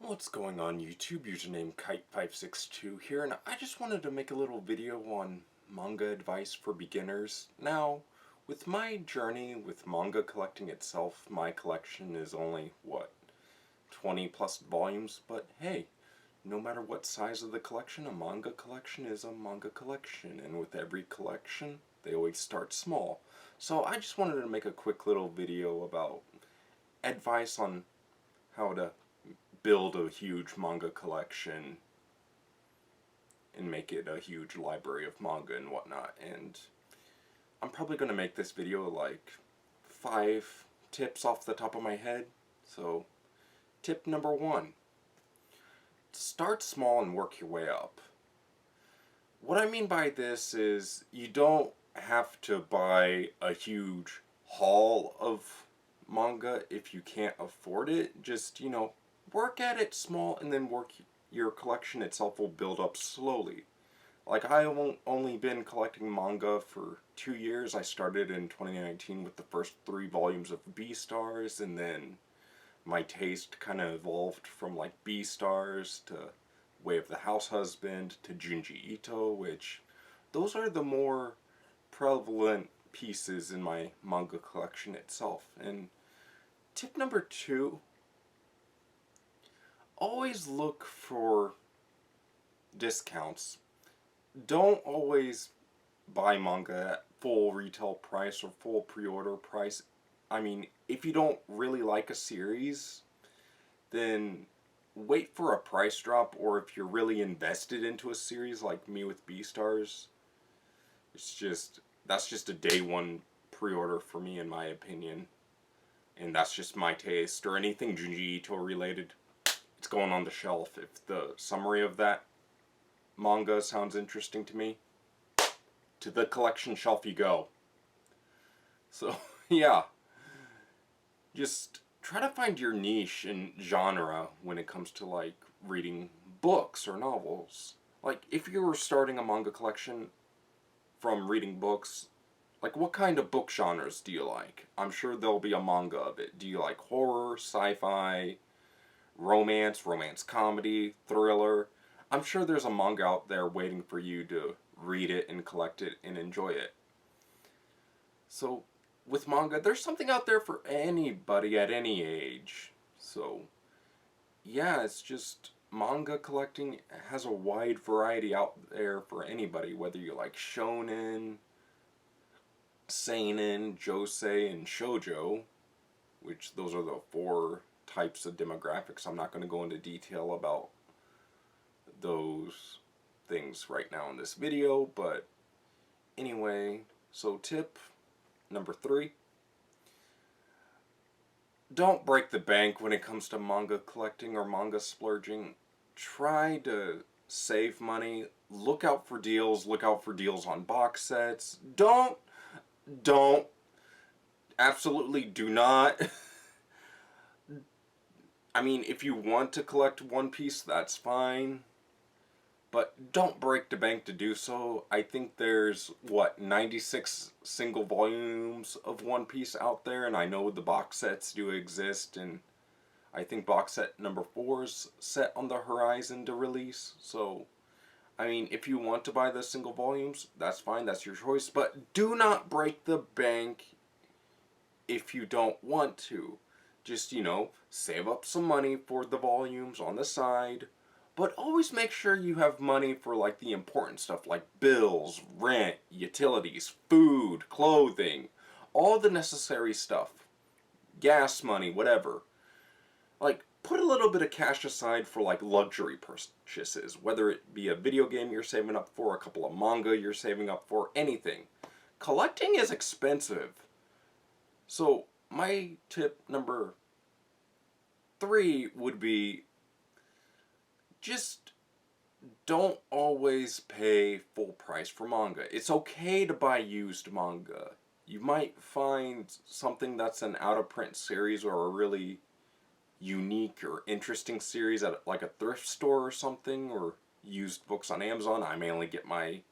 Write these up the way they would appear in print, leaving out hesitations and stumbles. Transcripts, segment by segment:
What's going on YouTube? Username Kite562 here, and I just wanted to make a little video on manga advice for beginners. Now, with my journey with manga collecting itself, my collection is only, 20 plus volumes, but hey, no matter what size of the collection, a manga collection is a manga collection, and with every collection, they always start small. So I just wanted to make a quick little video about advice on how to build a huge manga collection and make it a huge library of manga and whatnot. And I'm probably going to make this video like 5 tips off the top of my head. So tip number 1, start small and work your way up. What I mean by this is you don't have to buy a huge haul of manga if you can't afford it. Just, work at it small, and then your collection itself will build up slowly. Like, I've only been collecting manga for 2 years. I started in 2019 with the first 3 volumes of B-Stars, and then my taste kind of evolved from like B-Stars to Way of the House Husband to Junji Ito, which those are the more prevalent pieces in my manga collection itself. And tip number 2, always look for discounts. Don't always buy manga at full retail price or full pre-order price. I mean, if you don't really like a series, then wait for a price drop, or if you're really invested into a series like me with B-Stars, that's just a day one pre-order for me, in my opinion. And that's just my taste. Or anything Junji Ito related, it's going on the shelf. If the summary of that manga sounds interesting to me, to the collection shelf you go. So, yeah. Just try to find your niche and genre when it comes to, like, reading books or novels. Like, if you were starting a manga collection from reading books, like, what kind of book genres do you like? I'm sure there'll be a manga of it. Do you like horror, sci-fi, romance comedy, thriller? I'm sure there's a manga out there waiting for you to read it and collect it and enjoy it. So, with manga, there's something out there for anybody at any age. So, yeah, it's just manga collecting has a wide variety out there for anybody, whether you like shonen, seinen, josei, and shoujo, which those are the 4 types of demographics. I'm not going to go into detail about those things right now in this video, but anyway, so tip number 3, don't break the bank when it comes to manga collecting or manga splurging. Try to save money, look out for deals on box sets. Don't, absolutely do not. I mean, if you want to collect One Piece, that's fine, but don't break the bank to do so. I think there's, 96 single volumes of One Piece out there, and I know the box sets do exist, and I think box set number 4 is set on the horizon to release. So, I mean, if you want to buy the single volumes, that's fine, that's your choice, but do not break the bank if you don't want to. Just, save up some money for the volumes on the side, but always make sure you have money for, like, the important stuff, like bills, rent, utilities, food, clothing, all the necessary stuff, gas money, whatever. Like, put a little bit of cash aside for, like, luxury purchases, whether it be a video game you're saving up for, a couple of manga you're saving up for, anything. Collecting is expensive. So, my tip number 3 would be, just don't always pay full price for manga. It's okay to buy used manga. You might find something that's an out-of-print series or a really unique or interesting series at like a thrift store or something, or used books on Amazon. I mainly get my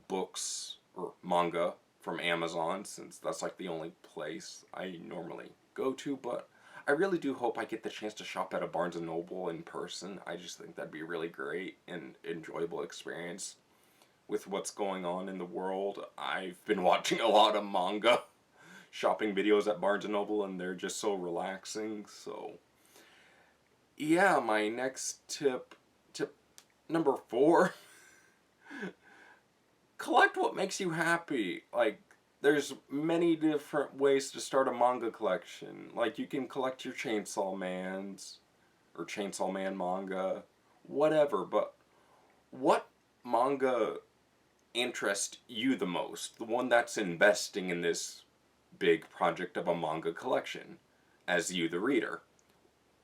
books or manga from Amazon, since that's like the only place I normally go to, but I really do hope I get the chance to shop at a Barnes & Noble in person. I just think that'd be really great and enjoyable experience with what's going on in the world. I've been watching a lot of manga shopping videos at Barnes & Noble, and they're just so relaxing. So yeah, my next tip number 4, collect what makes you happy. Like, there's many different ways to start a manga collection. Like, you can collect your Chainsaw Mans or Chainsaw Man manga, whatever, but what manga interests you the most? The one that's investing in this big project of a manga collection as you, the reader.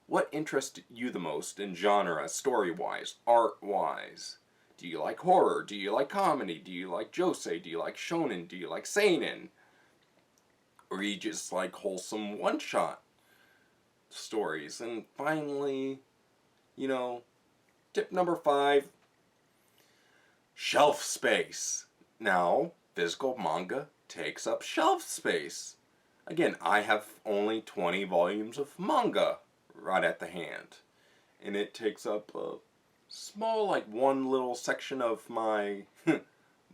What interests you the most in genre, story-wise, art-wise? Do you like horror? Do you like comedy? Do you like josei? Do you like shonen? Do you like seinen? Or you just like wholesome one-shot stories? And finally, tip number 5, shelf space. Now, physical manga takes up shelf space. Again, I have only 20 volumes of manga right at the hand, and it takes up a small, like, one little section of my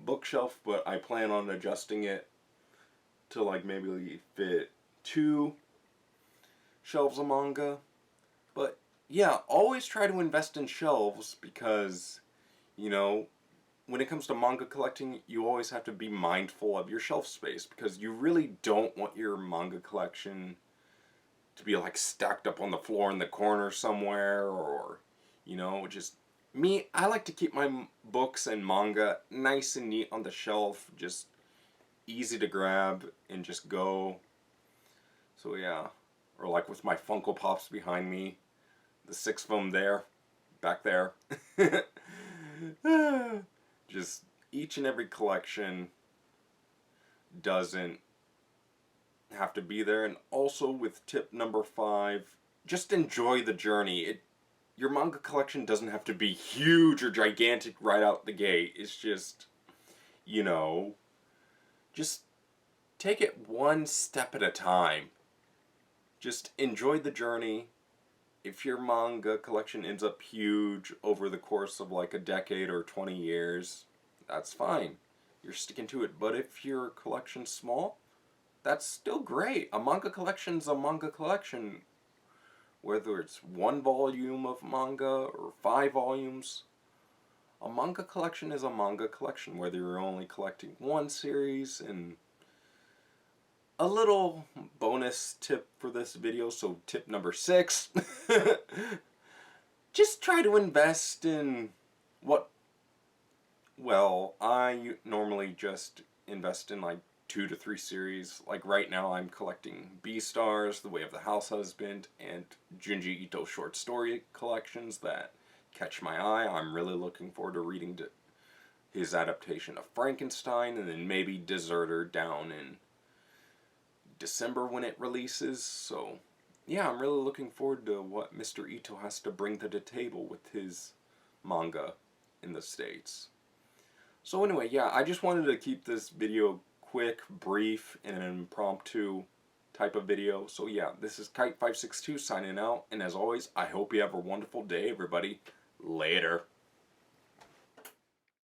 bookshelf, but I plan on adjusting it to, like, maybe fit 2 shelves of manga. But yeah, always try to invest in shelves, because when it comes to manga collecting, you always have to be mindful of your shelf space, because you really don't want your manga collection to be like stacked up on the floor in the corner somewhere, or just me. I like to keep my books and manga nice and neat on the shelf, just easy to grab and just go. So yeah, or like with my Funko Pops behind me, the 6 of them back there. Just each and every collection doesn't have to be there. And also with tip number 5, just enjoy the journey. Your manga collection doesn't have to be huge or gigantic right out the gate. It's just, just take it one step at a time. Just enjoy the journey. If your manga collection ends up huge over the course of like a decade or 20 years, that's fine. You're sticking to it. But if your collection's small, that's still great. A manga collection's a manga collection. Whether it's 1 volume of manga or 5 volumes, a manga collection is a manga collection. Whether you're only collecting 1 series. And a little bonus tip for this video, so tip number 6. Just try to invest in I normally just invest in like 2 to 3 series. Like right now I'm collecting Beastars, The Way of the House Husband, and Junji Ito short story collections that catch my eye. I'm really looking forward to reading his adaptation of Frankenstein, and then maybe Deserter down in December when it releases. So yeah, I'm really looking forward to what Mr. Ito has to bring to the table with his manga in the States. So anyway, yeah, I just wanted to keep this video quick, brief, and an impromptu type of video. So yeah, this is Kite562 signing out, and as always, I hope you have a wonderful day, everybody. Later.